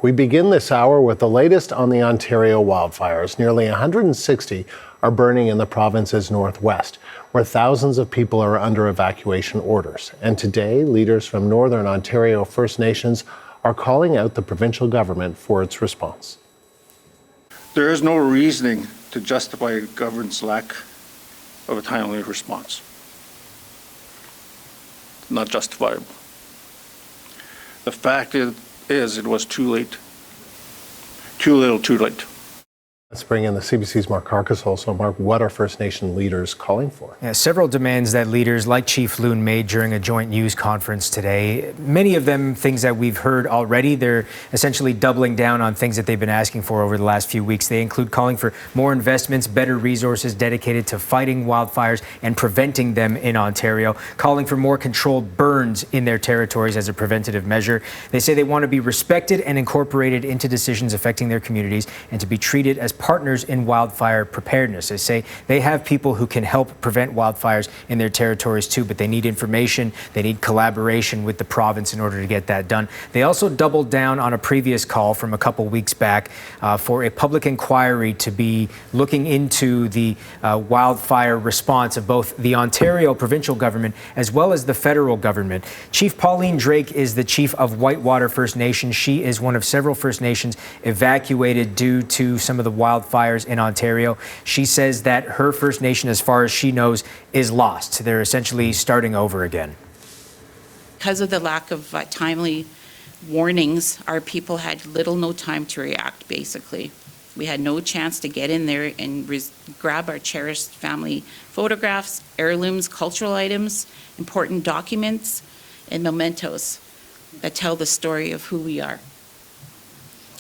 We begin this hour with the latest on the Ontario wildfires. Nearly 160 are burning in the province's northwest, where thousands of people are under evacuation orders. And today, leaders from Northern Ontario First Nations are calling out the provincial government for its response. There is no reasoning to justify a government's lack of a timely response. Not justifiable. The fact is it was too late. Too little, too late. Let's bring in the CBC's Mark Carcassol. So, Mark, what are First Nation leaders calling for? Yeah, several demands that leaders like Chief Loon made during a joint news conference today. Many of them things that we've heard already. They're essentially doubling down on things that they've been asking for over the last few weeks. They include calling for more investments, better resources dedicated to fighting wildfires and preventing them in Ontario, calling for more controlled burns in their territories as a preventative measure. They say they want to be respected and incorporated into decisions affecting their communities and to be treated as partners in wildfire preparedness. They say they have people who can help prevent wildfires in their territories too, but they need information, they need collaboration with the province in order to get that done. They also doubled down on a previous call from a couple weeks back for a public inquiry to be looking into the wildfire response of both the Ontario provincial government as well as the federal government. Chief Pauline Drake is the chief of Whitewater First Nation. She is one of several First Nations evacuated due to some of the wildfires in Ontario. She says that her First Nation, as far as she knows, is lost. They're essentially starting over again. Because of the lack of timely warnings, our people had no time to react, basically. We had no chance to get in there and grab our cherished family photographs, heirlooms, cultural items, important documents, and mementos that tell the story of who we are.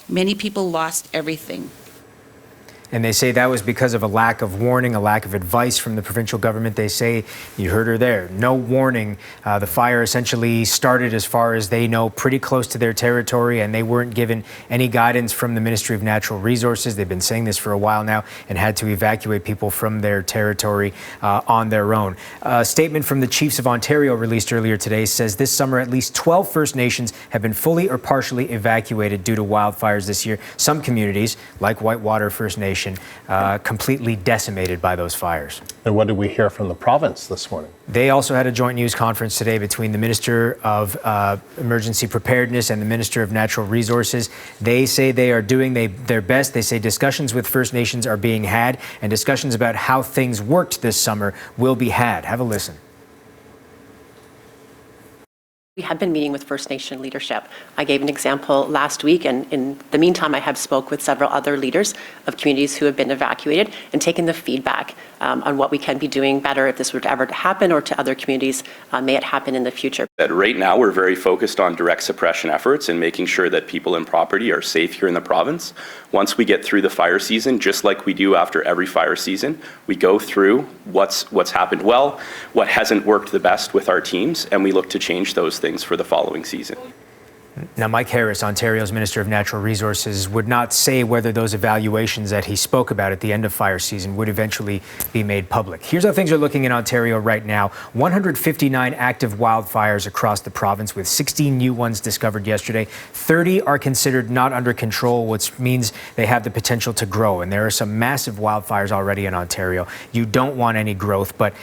Many people lost everything. And they say that was because of a lack of warning, a lack of advice from the provincial government. They say, you heard her there, no warning. The fire essentially started, as far as they know, pretty close to their territory, and they weren't given any guidance from the Ministry of Natural Resources. They've been saying this for a while now and had to evacuate people from their territory on their own. A statement from the Chiefs of Ontario released earlier today says this summer at least 12 First Nations have been fully or partially evacuated due to wildfires this year. Some communities, like Whitewater First Nation, completely decimated by those fires. And what did we hear from the province this morning? They also had a joint news conference today between the Minister of Emergency Preparedness and the Minister of Natural Resources. They say they are doing their best. They say discussions with First Nations are being had, and discussions about how things worked this summer will be had. Have a listen. We have been meeting with First Nation leadership. I gave an example last week, and in the meantime, I have spoke with several other leaders of communities who have been evacuated and taken the feedback on what we can be doing better if this were to ever happen, or to other communities, may it happen in the future. That right now, we're very focused on direct suppression efforts and making sure that people and property are safe here in the province. Once we get through the fire season, just like we do after every fire season, we go through what's happened well, what hasn't worked the best with our teams, and we look to change those things for the following season. Now, Mike Harris, Ontario's Minister of Natural Resources, would not say whether those evaluations that he spoke about at the end of fire season would eventually be made public. Here's how things are looking in Ontario right now. 159 active wildfires across the province, with 16 new ones discovered yesterday. 30 are considered not under control, which means they have the potential to grow. And there are some massive wildfires already in Ontario. You don't want any growth, but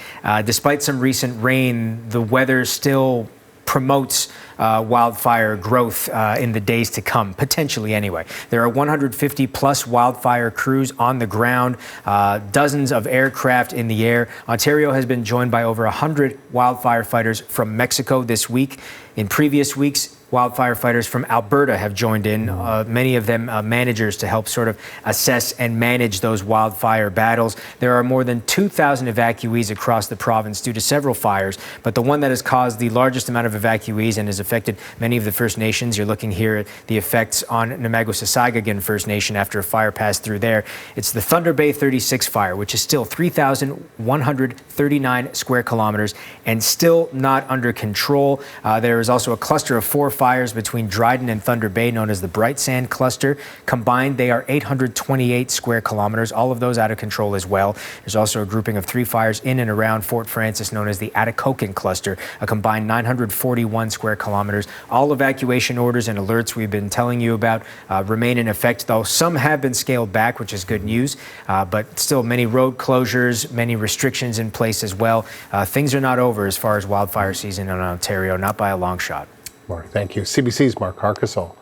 despite some recent rain, the weather still promotes wildfire growth in the days to come, potentially anyway. There are 150 plus wildfire crews on the ground, dozens of aircraft in the air. Ontario has been joined by over 100 wildfire fighters from Mexico this week. In previous weeks, wildfire fighters from Alberta have joined in, many of them managers to help sort of assess and manage those wildfire battles. There are more than 2,000 evacuees across the province due to several fires, but the one that has caused the largest amount of evacuees and has affected many of the First Nations, you're looking here at the effects on Namago-Sasagagan First Nation after a fire passed through there. It's the Thunder Bay 36 fire, which is still 3,139 square kilometers and still not under control. There is also a cluster of 4 fires fires between Dryden and Thunder Bay, known as the Bright Sand Cluster. Combined, they are 828 square kilometers, all of those out of control as well. There's also a grouping of 3 fires in and around Fort Frances, known as the Atikokan Cluster, a combined 941 square kilometers. All evacuation orders and alerts we've been telling you about remain in effect, though some have been scaled back, which is good news. But still, many road closures, many restrictions in place as well. Things are not over as far as wildfire season in Ontario, not by a long shot. Mark, thank you. CBC's Mark Harkisol.